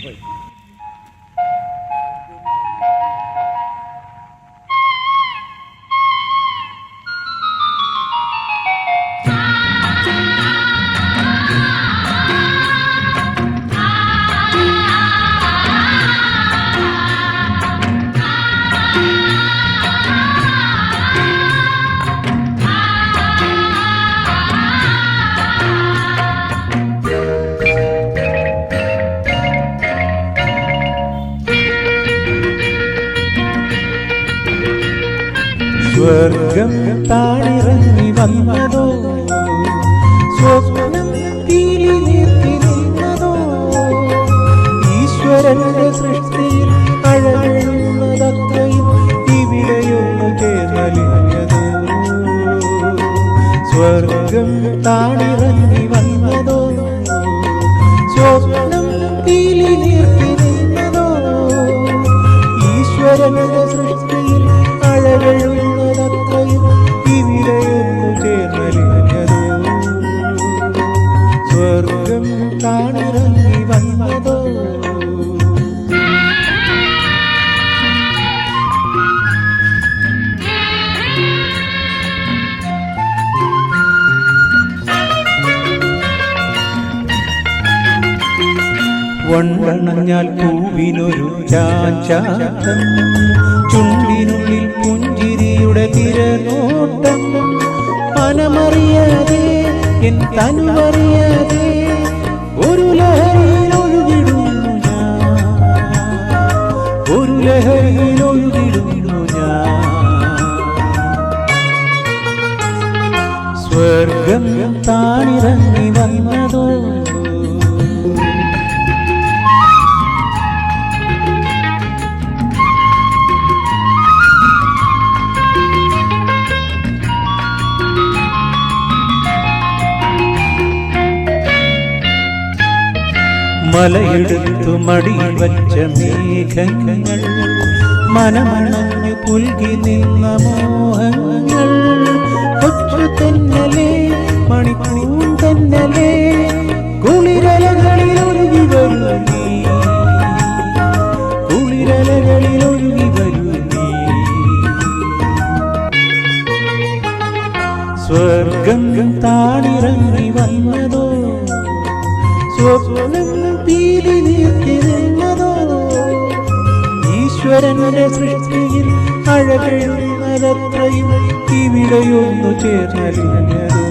പോയി. സ്വർഗം താണിറങ്ങി വന്നതോ, സ്വപ്നം തീരി നിർത്തി നിന്നതോ, ഈശ്വരന്റെ സൃഷ്ടിയിൽ അഴകുന്നതത്രയും ഇവിടെയൊന്നു ചേർന്നലിഞ്ഞതോ. സ്വർഗം താണിറങ്ങി വന്നതോ, സ്വപ്നം തീരി നിർത്തി നിന്നതോ, ഈശ്വരന്റെ സൃഷ്ടിയിൽ അഴകുന്നതത്രയും ഇവിടെയൊന്നു ചേർന്നലിഞ്ഞതോ. സ്വർഗം താണിറങ്ങി വന്നതോ. വണ്ടണഞ്ഞാൽ പൂവിനൊരു ചാഞ്ചാട്ടം, ചുണ്ടിനുള്ളിൽ പുഞ്ചിരിയുടെ തിരനോട്ടം, മനമറിയാതെ എൻ തനുവറിയാതെ ഒരു ലഹരിയിൽ ഒഴുകിടുന്നു ഞാൻ, ഒരു ലഹരിയിൽ ഒഴുകിടുന്നു ഞാൻ. സ്വർഗം താണിറങ്ങി വന്നതോ, മലയെടുത്തു മടിയിൽ വച്ച മേഘങ്ങൾ, മനമണഞ്ഞു പുൽകി നിന്ന മോഹങ്ങൾ, കൊച്ചു തെന്നലേ മണിക്കൂൺ തെന്നലേ, കുളിരലകളിൽ ഒഴുകി വരൂ നീ, കുളിരലകളിൽ ഒഴുകി വരൂ നീ. സ്വർഗം താണിറങ്ങി വന്നതോ, സ്വപ്നം തീരി നിർത്തി നിന്നതോ, ഈശ്വരന്റെ സൃഷ്ടിയിൽ അഴകുന്നതത്രയും ഇവിടെയൊന്നു ചേർന്നലിഞ്ഞതോ.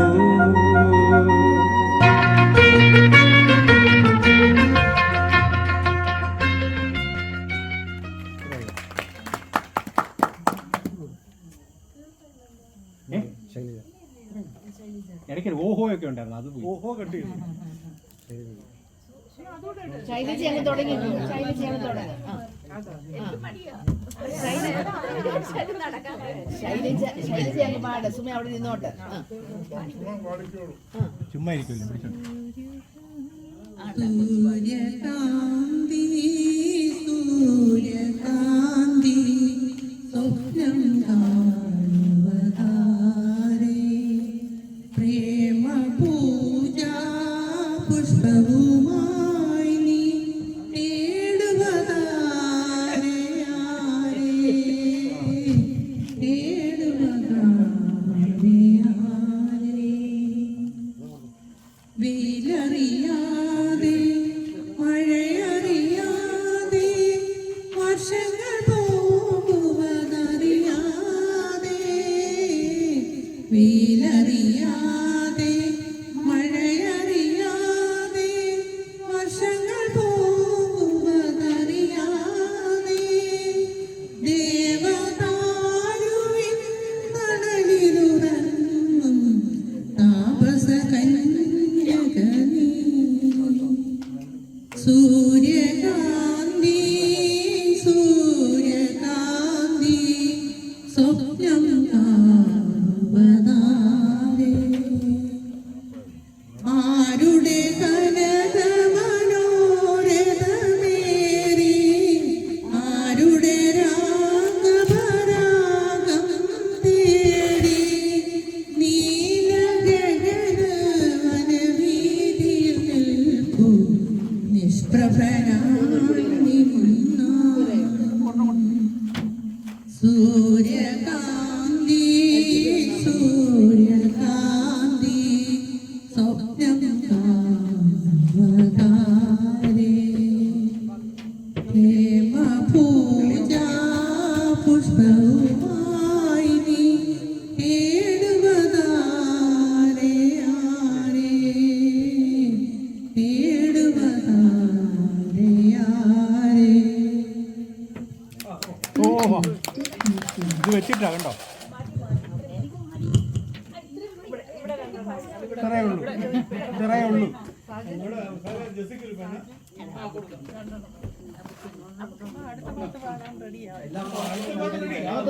ഇടയ്ക്ക് ഓഹോയൊക്കെ ഉണ്ടായിരുന്നു, അത് ഓഹോ കെട്ടി ശൈലജ അങ്ങ് തുടങ്ങി. ശൈലജ അങ്ങ് പാട്, സുമ അവിടെ നിന്നോട്ട്. ചുമ്മാ ഇരിക്കുമല്ലോ പിടിച്ചോണ്ട്. സൂര്യകാന്തി സൂര്യകാന്തി സ്വപ്നം കാണുവതാരേ, പ്രേമ പൂജ പുഷ്പവുമായി നീ തേടുവതാരേ, തേടുവതാരേ, വെയിലറിയാതെ മഴയറിയാതെ വർഷങ്ങൾ പോകുവതറിയാതെ, വെയിലറിയാതെ മഴയറിയാതെ വർഷങ്ങൾ പോകുവതറിയാതെ, ദേവതാരുവിൻ തണലിലുറങ്ങും താപസകന്യകനീ, സൂര്യകാന്തി സൂര്യകാന്തി സ്വപ്നം കാണുവതാരേ. സൂര്യകാന്തി സ്വപ്നം കാണുവതാരേ ഹേമപൂജാ പുഷ്പവുമായി നീ തേടുവതാരേ ആരേ തേടുവതാരേ ആരേ. ഓഹോ ഇത് വെച്ചിട്ടാ കണ്ടോ ഇത്രയേ ഉള്ളൂ ഇത്രയേ ഉള്ളൂ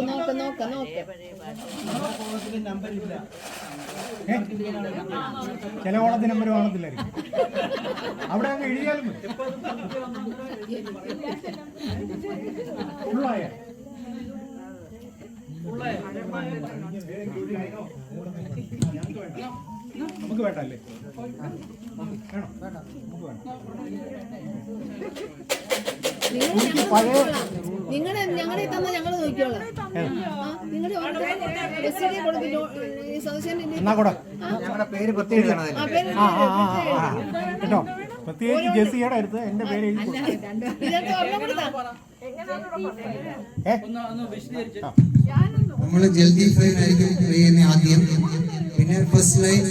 നോക്ക് നോക്ക് നോക്ക് ചില ഓണത്തിന് നമ്പർ കാണത്തില്ലായിരിക്കും അവിടെ അങ്ങ് എഴുതിയാലും മതി. ഫുള്ളായ നമുക്ക് വേണ്ടല്ലേ വേണം നമുക്ക് വേണം നിങ്ങളെ ഞങ്ങളെ തന്ന ഞങ്ങൾ നോക്കിക്കോളാം. നിങ്ങളുടെ എന്നാ കൂടെ ഞങ്ങളുടെ പേര് പ്രത്യേകം എഴുതണം അതിൽ. കേട്ടോ പ്രത്യേകിച്ച് ജെസ്സിയുടെ അടുത്ത് എന്റെ പേര് എഴുതി കൊടുത്തു. നമ്മൾ ജൽദി ഫൈൻ ആയിരിക്കും ചെയ്യുന്ന ആദ്യം, പിന്നെ first line,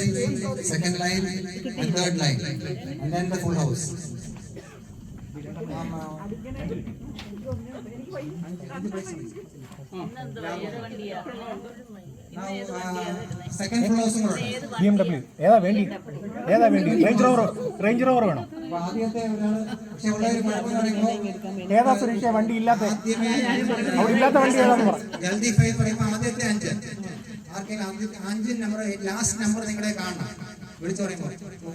second line, third line, and then the full house. Second full ഹൗസും കൂടെ BMW ഏതാ വേണ്ടി റേഞ്ച് റോവർ വേണം. അപ്പൊ ആദ്യത്തെ ഒരാള് പക്ഷെ ഉള്ള ഒരു കുഴപ്പം പറയുമ്പോൾ ഏതാ സുരേഷ വണ്ടി ഇല്ലാത്ത അവിടെ ഇല്ലാത്ത വണ്ടി ഏതാന്ന് പറ. ജൽദി ഫൈൻ പറയുമ്പോൾ ആദ്യത്തെ 5 ആർക്കെങ്കിലും 5 നമ്പർ ലാസ്റ്റ് നമ്പർ നിങ്ങളെ കാണണം വിളിച്ചു പറയുമ്പോൾ.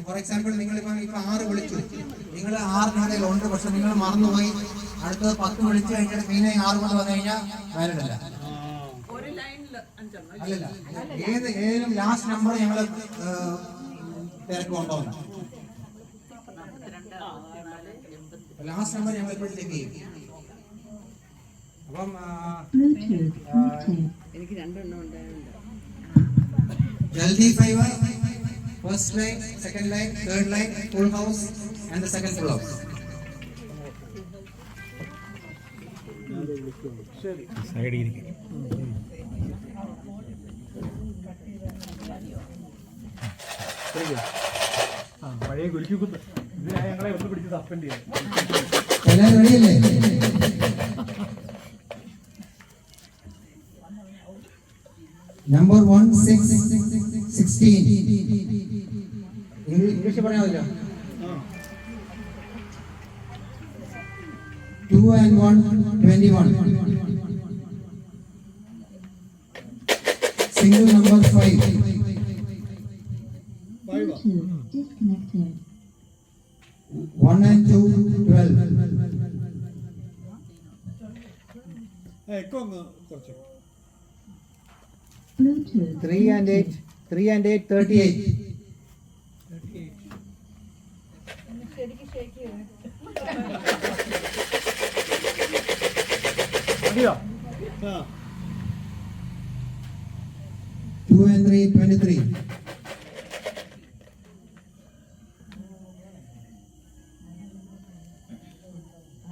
ഫോർ എക്സാമ്പിൾ നിങ്ങളിപ്പോൾ 6 വിളിച്ചു, നിങ്ങൾ 6 നിങ്ങളുടെ ഉണ്ട്, പക്ഷെ നിങ്ങൾ മറന്നുപോയി, അടുത്തത് 10 വിളിച്ചു കഴിഞ്ഞാൽ പിന്നെ 6 കൊണ്ട് വന്നു കഴിഞ്ഞാൽ വാലിഡ് അല്ല. അല്ലല്ല, ഏതെങ്കിലും ലാസ്റ്റ് നമ്പർ ഞങ്ങൾ തിരക്ക് കൊണ്ടുപോകണം. ലാസ്റ്റ് നമ്പർ ഞങ്ങൾ എപ്പോഴും ചെക്ക് ചെയ്യും. അപ്പം എനിക്ക് രണ്ടെണ്ണം ഉണ്ടായിരുന്നു. Jaldi five, first line, second line, third line, full house and the second full house. സൈഡിൽ ഇരിക്കും. പഴയ കുലുക്കുത്ത് ഇതിനാ ഞങ്ങളെ ഒന്ന് പിടിച്ച് സസ്പെൻഡ് ചെയ്യാം. എല്ലാവരും റെഡിയല്ലേ? നമ്പർ 16 ഇംഗ്ലീഷ് പറയാമല്ലോ. 2 and 1 21. Single number 5. Disconnected. 1 and 2 12. Bluetooth. 3 and 8 38. മതിയോ? 2 and 3 23.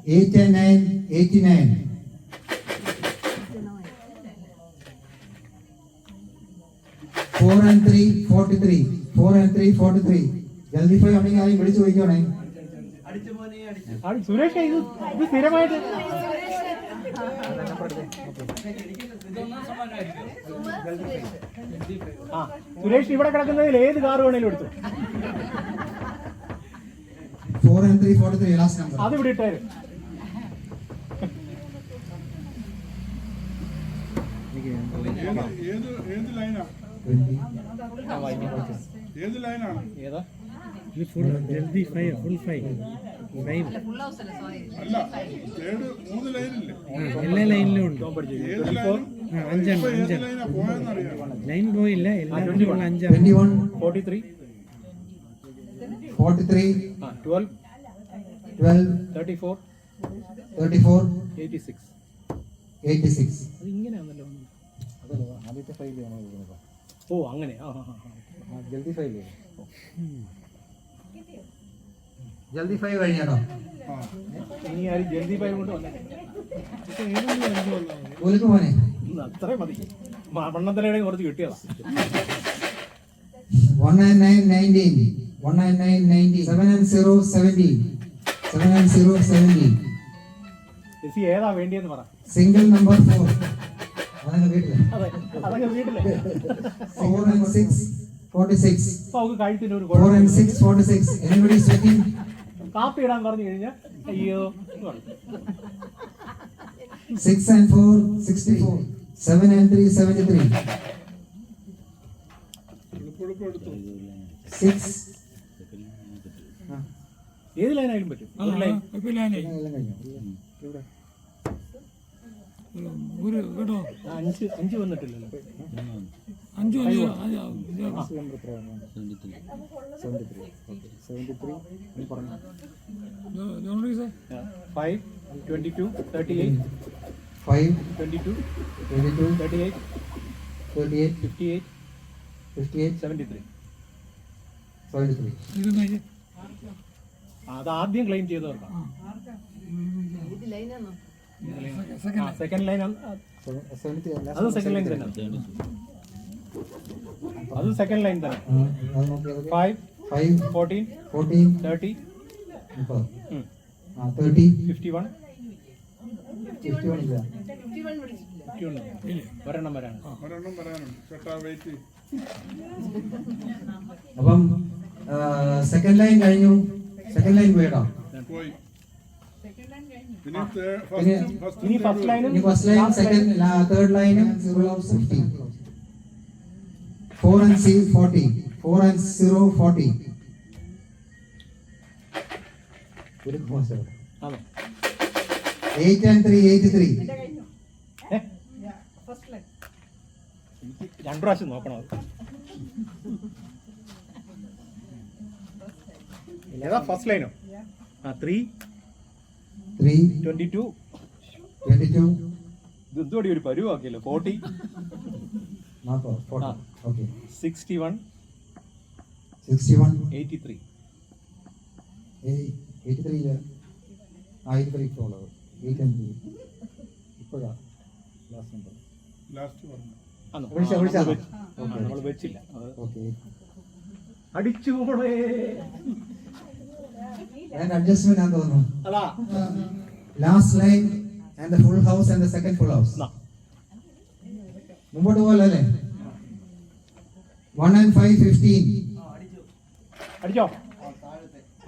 8 and 9 89. 4 and 3 43. 4 and 3 43. ജൽദി പോയി അവിടെ ആരെയും വിളിച്ചു ചോദിക്കണേ. സുരേഷ് ഇത് സ്ഥിരമായിട്ട് സുരേഷ് ഇവിടെ കിടക്കുന്നതിൽ ഏത് കാർ വേണേലും എടുത്തു. 4 and 3 43 ലാസ്റ്റ് നമ്പർ. അത് ഇവിടെ ഇട്ടായിരുന്നു. ഏത് ലൈനാണ്? ഏതാ ജൽദി ഫൈവ് ഫുൾ ഫൈവ് ഫൈവ് അല്ല, 3 ലൈനില്ലേ? എല്ലാ ലൈനിലും ഉണ്ട്. ഏത് ലൈനും അഞ്ചെണ്ണം ഏത് ലൈനാ പോയെന്നറിയാം. ലൈൻ പോയില്ല, എല്ലാത്തിലും ഉള്ള 5 21 43 43 12 12 34 34 86. 86. അത് ഇങ്ങനെയാണല്ലോ. ആദ്യത്തെ ഫയൽ ഓ അങ്ങനെ ആ ആ ആ ജൽദി ഫയൽ ജൽദി 5 കഴിഞ്ഞോ? ഇനി ആരും ജൽദി ഫൈവ് കൊണ്ട് വന്നേ ഒലിക്ക് പോനെ. അത്രയും മതി മണ്ണത്തലയുടെ കുറച്ച് കിട്ടിയതാ 199 199 790 790 ചേച്ചി ഏതാ വേണ്ടിയെന്ന് പറ സിംഗിൾ നമ്പർ 4 അതങ്ങ് വീട്ടില് അതെ അതൊക്കെ വീട്ടിലെ 4 and 6 46 ഇപ്പൊ അവർക്ക് കഴുത്തിന് ഒരു 4 and 6 46 anybody is checking? കാപ്പി ഇടാൻ പറഞ്ഞു കഴിഞ്ഞാൽ അയ്യോ എന്ന് പറയും. 6 and 4 64 7 and 3 73 എടുത്തു 6 ഏത് ലൈനായാലും പറ്റും ഒരു ലൈൻ അഞ്ച് വന്നിട്ടില്ലല്ലോ ഫൈവ് 22 38 5 22 22 38 38 58 58 73 73 അത് ആദ്യം ക്ലെയിം ചെയ്തവർക്കാണ് ഇത് ലൈനാണോ? സെക്കൻഡ് ലൈൻ അത് സെക്കൻഡ് ലൈൻ തന്നെ അത് സെക്കൻഡ് ലൈൻ തന്നെ 5 5 14 14 30 30 51 51 ഇല്ല 51 പിടിച്ചിട്ടില്ല. 51 ഒരെണ്ണം വരാണ് ഒരെണ്ണം പറയാനുണ്ട് ചേട്ടാ വെയിറ്റ്. അപ്പം സെക്കൻഡ് ലൈൻ കഴിഞ്ഞു. സെക്കൻഡ് ലൈൻ പോയിട്ടോ. പോയി ഇനി ഇനി ഫസ്റ്റ് ലൈനും ഇനി ഫസ്റ്റ് ലൈൻ സെക്കൻഡ് തേർഡ് ലൈനും 50 4 and 6 40 4 and 0 40 ആണോ 8 and 3 83 എനിക്ക് രണ്ടു പ്രാവശ്യം നോക്കണം അത് ഏതാ ഫസ്റ്റ് ലൈനോ ആ 3 3 22 22 ഇത് എന്തുകൂടി ഒരു പരുവാക്കിയല്ലോ 40 40 ഓക്കെ 61 61 83 83 ഇല്ല 83 ഇപ്പോൾ ഉള്ളത് 8 and 3 ഇപ്പോഴാ ലാസ്റ്റ് നമ്പർ ലാസ്റ്റ് പറഞ്ഞു. വിളിച്ചാ നമ്മൾ വെച്ചില്ല ഓക്കെ അടിച്ചു പോണേ അഡ്ജസ്റ്റ്മെന്റ് ആണെന്ന് തോന്നുന്നു. അതാ last line and the full house and the second full house. എന്നാ. മുമ്പോട്ട് പോലല്ലേ 1 and 5 15 അടിച്ചോ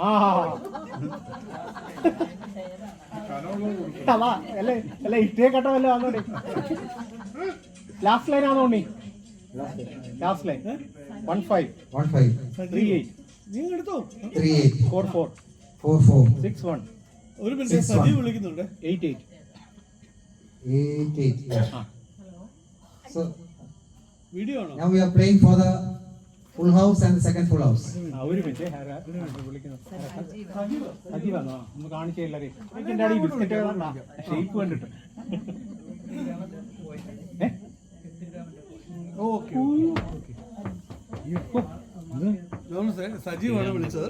ആ അതാ അല്ലേ അല്ല ഇഷ്ടേ കട്ട വല്ല ആണോടി ലാസ്റ്റ് ലൈൻ ആണോണ്ടി ലാസ്റ്റ് ലൈൻ 15 38 3 8 44 4 4 61 ഒരു മിനിറ്റ് സജീവ് വിളിക്കുന്നുണ്ട് 88 8 8 so വീഡിയോ ആണോ now we are playing for the full house and the second full house. ഒരു മിനിറ്റ് വിളിക്കുന്നു സജീവാണോ ഒന്ന് കാണിച്ചേ എല്ലാവരെയും എന്റെ അടി ബിസ്ക്കറ്റ് ഷേപ്പ് കണ്ടിട്ട് നമ്മൾ സജീവാണ് വിളിച്ചത്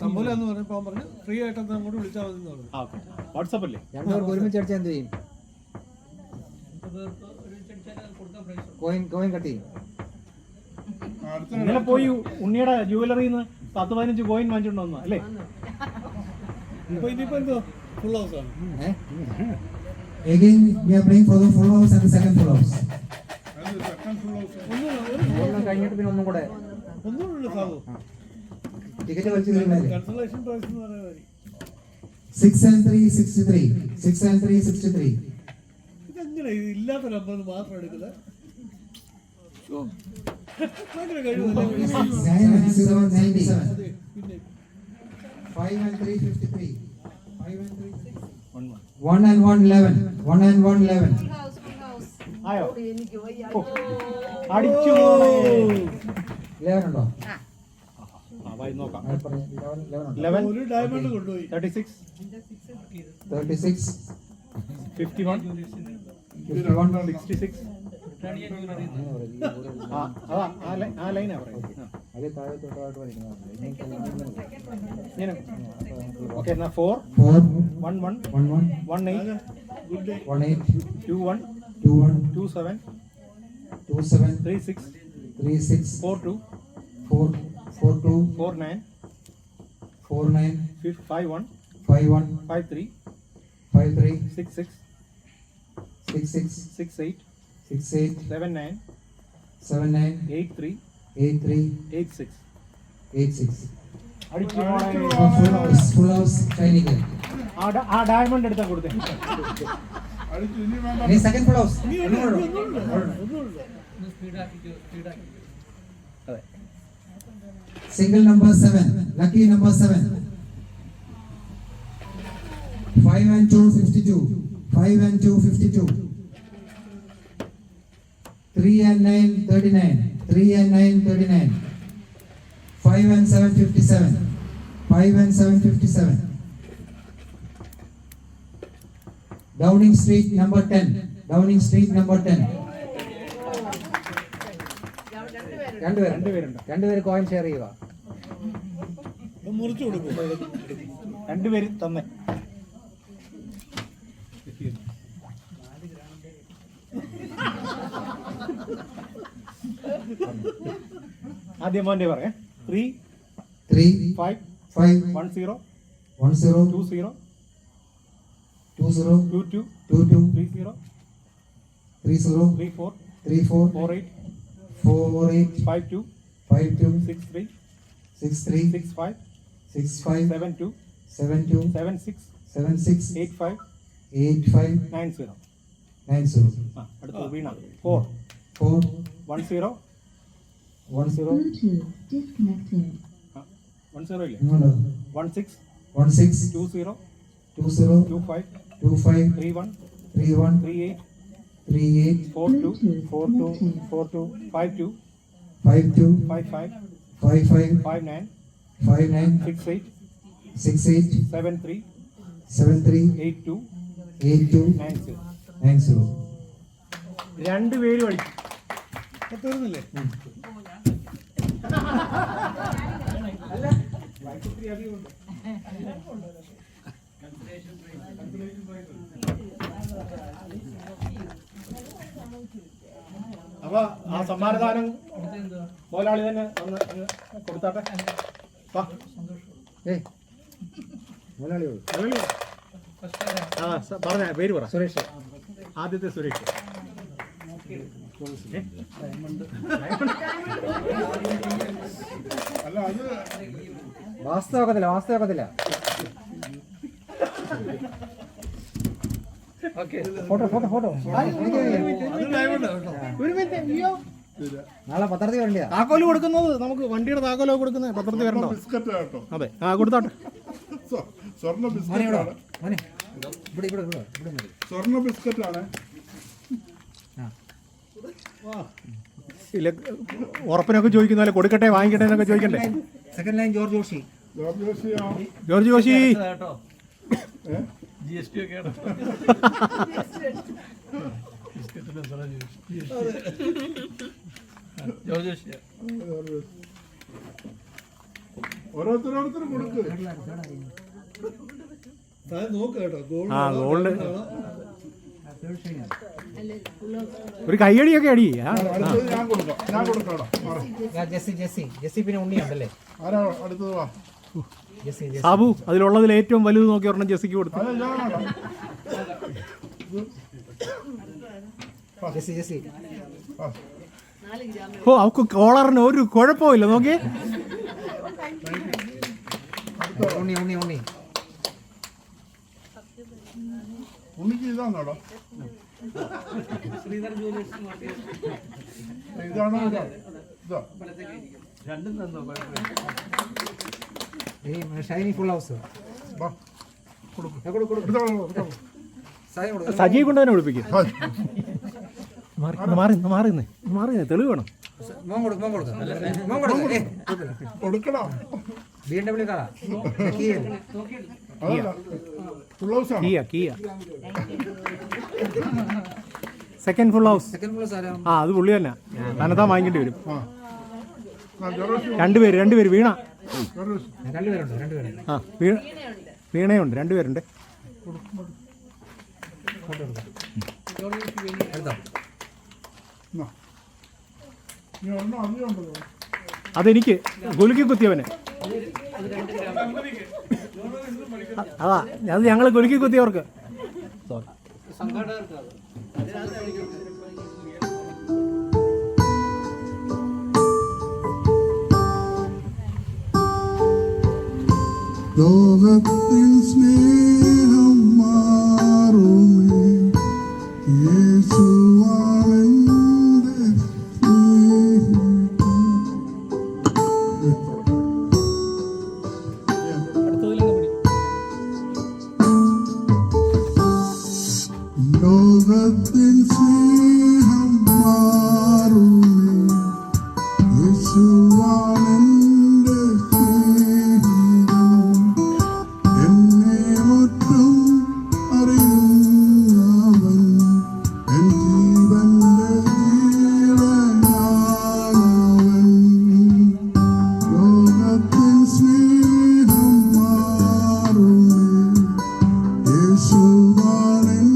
തമ്പൂല എന്ന് പറഞ്ഞപ്പോൾ അവൻ പറഞ്ഞു ഫ്രീ ആയിട്ട് അങ്ങോട്ട് വിളിച്ചാൽ മതി എന്ന് പറഞ്ഞു. വാട്സാപ്പ് അല്ലേ രണ്ടുപേർക്ക് ഒരുമിച്ച് അടിച്ചാൽ എന്ത് ചെയ്യും? കോയിൻ കട്ട് ചെയ്യും. ഇന്നലെ പോയി ഉണ്ണിയുടെ ജുവലറിയിൽ നിന്ന് 10-15 കോയിൻ വാങ്ങിച്ചോണ്ട് വന്നു അല്ലേ ഇപ്പൊ ഇനിയിപ്പോ എന്തോ ഫുൾ ഹൗസ് ആണ്. Again we are playing for the full house and the second full house. അത് സെക്കൻഡ് ഫുൾ ഹൗസ്. ഒരെണ്ണം കഴിഞ്ഞിട്ട് പിന്നെ ഒന്നും കൂടെ ഒന്നുമില്ല സാബു ടിക്കറ്റ് വലിച്ചു തരുന്നല്ലേ. കൺസലേഷൻ പ്രൈസ് എന്ന് പറയുന്നത് 6 and 3 63 6 and 3 63 ഇതെങ്ങനെ ഇത് ഇല്ലാത്ത നമ്പർ മാത്രം എടുക്കുന്നത് ഭയങ്കര കഴിവല്ലേ 9 and 0 97 പിന്നെ 5 and 3 53 5 and 3 1 1 and 1 11 1 and 1 11 ആയോ എനിക്ക് വയ്യ. അടിച്ചു 11 ഉണ്ടോ? നോക്കാം ഞാൻ പറയാം 11 ഉണ്ടോ? 11 ഒരു ഡയമണ്ട് കൊണ്ടുപോയി 36 36 51 51 66 ആ ലൈനാ പറയുന്നത്. ഓക്കെ എന്നാ 4 1 1 1 8 2 1 2 7 3 6 4 2 4 9 5 1 5 3 6 6 6 8 7 9 8 3 8 6 ആ ഡയമണ്ട് എടുത്താ കൊടുത്തേ. അടിച്ചു ഇനി വേണ്ട. Second full house. Single number 7, lucky number 7. 5 and 2 52. 5 and 2 52. 3 and 9 39. 3 and 9 39. 5 and 7 57. 5 and 7 57. Downing Street number 10. Downing Street number 10. രണ്ടുപേര് കോയിൻ ഷെയർ ചെയ്യുക. മുറിച്ചു കൊടുക്കും. രണ്ടുപേരും തന്നെ. ആദ്യം മോന്റെ പറയാം. 3 5 1 0 2 0 2 2 3 0 3 4 4 8 5 2 6 3 6 5 7 2 7 6 8 5 9 0. അടുത്ത വീണ 4 1 0 Bluetooth disconnected. 1 0 ഇല്ലേ 1 6 2 0 2 5 3 1 3 8 4 2 5 2 5 5 5 9 6 8 7 3 8 2 9 0. രണ്ടുപേരും അടിക്കും. തീർന്നില്ലേ? അപ്പൊ ആ സമ്മാനദാനം മുതലാളി തന്നെ ഒന്ന് കൊടുത്താട്ടെ. ആ പറഞ്ഞ പേര് പറ. സുരേഷ്. ആദ്യത്തെ സുരേഷ്. അല്ല അത് വാസ്തവക്കത്തില്ല. ഫോട്ടോ അത് ഡയമണ്ട് കേട്ടോ. ഒരു മിനിറ്റ്. അയ്യോ നാളെ പത്രത്തിൽ വരണ്ട. താക്കോല് കൊടുക്കുന്നത് നമുക്ക് വണ്ടിയുടെ താക്കോലോ കൊടുക്കുന്നത് പത്രത്തിൽ വരണ്ടോ? ബിസ്ക്കറ്റ് കേട്ടോ. അതെ ആ കൊടുത്തോട്ടെ. സ്വർണ്ണ ബിസ്ക്കറ്റാണ്. സ്വർണ്ണ ബിസ്ക്കറ്റാണ്. ഉറപ്പിനൊക്കെ ചോദിക്കുന്ന പോലെ കൊടുക്കട്ടെ വാങ്ങിക്കട്ടെ എന്നൊക്കെ ചോദിക്കണ്ടേ. Second line George Joshi. George Joshi GST ഒക്കെ ഓരോരുത്തരോരുത്തരും കൊടുക്ക്. നോക്ക് കേട്ടോ. ആ ഗോൾഡ് ഒരു കയ്യടിയൊക്കെ അടി. അടുത്തത് ഞാൻ കൊടുക്കാം. ജെസ്സി പിന്നെ ഉണ്ണിയുണ്ടല്ലേ. ആരാ അടുത്തത്? വാ. സാബു അതിലുള്ളതിൽ ഏറ്റവും വലുത് നോക്കി ഒരെണ്ണം ജെസ്സിക്ക് കൊടുത്തു. അതെ ഞാനാണോ? ഓ അവക്ക് കോളറിന് ഒരു കുഴപ്പമില്ല നോക്കിയേ. ഉണ്ണിക്ക് ഇതാണോടോ? ഇതാണോ? ഇതാ രണ്ടും തന്നോ? Shiny full house. വാ. സജി കൊണ്ട് തന്നെ വിളിപ്പിക്കും. മാറി തെളിവ് വേണം. കൊടുക്കണം. BMW കാറാ. ഫുൾ ഹൗസ് ആണ്. Kia second full house second plus ആരാ? ആ അത് പുള്ളി തന്നെ തന്നെത്താൻ വാങ്ങിക്കേണ്ടി വരും. ജെറോസ് രണ്ടുപേര് വീണ ജെറോസ് രണ്ടുപേരുണ്ട്. ആ വീണയുണ്ട്, രണ്ടുപേരുണ്ട്. എടുത്തോ. നീ ഒന്നും അധികം ഉണ്ടല്ലോ. അതെനിക്ക് കുലുക്കി കുത്തിയവന്. അതാ അത് ഞങ്ങൾ കുലുക്കി കുത്തിയവർക്ക്. ലോകത്തിൻ സ്നേഹം മാറുമേ, യേശുവാണെന്റെ ലോകത്തിൻ സ്നേഹം മാറുമേ, യേശുവാണെന്റെ സ്നേഹിതൻ. എന്നെ മുറ്റും അറിയുന്നവൻ, എൻ ജീവന്റെ ജീവനാണവൻ. ലോകത്തിൻ സ്നേഹം മാറുമേ, യേശുവാണെന്റെ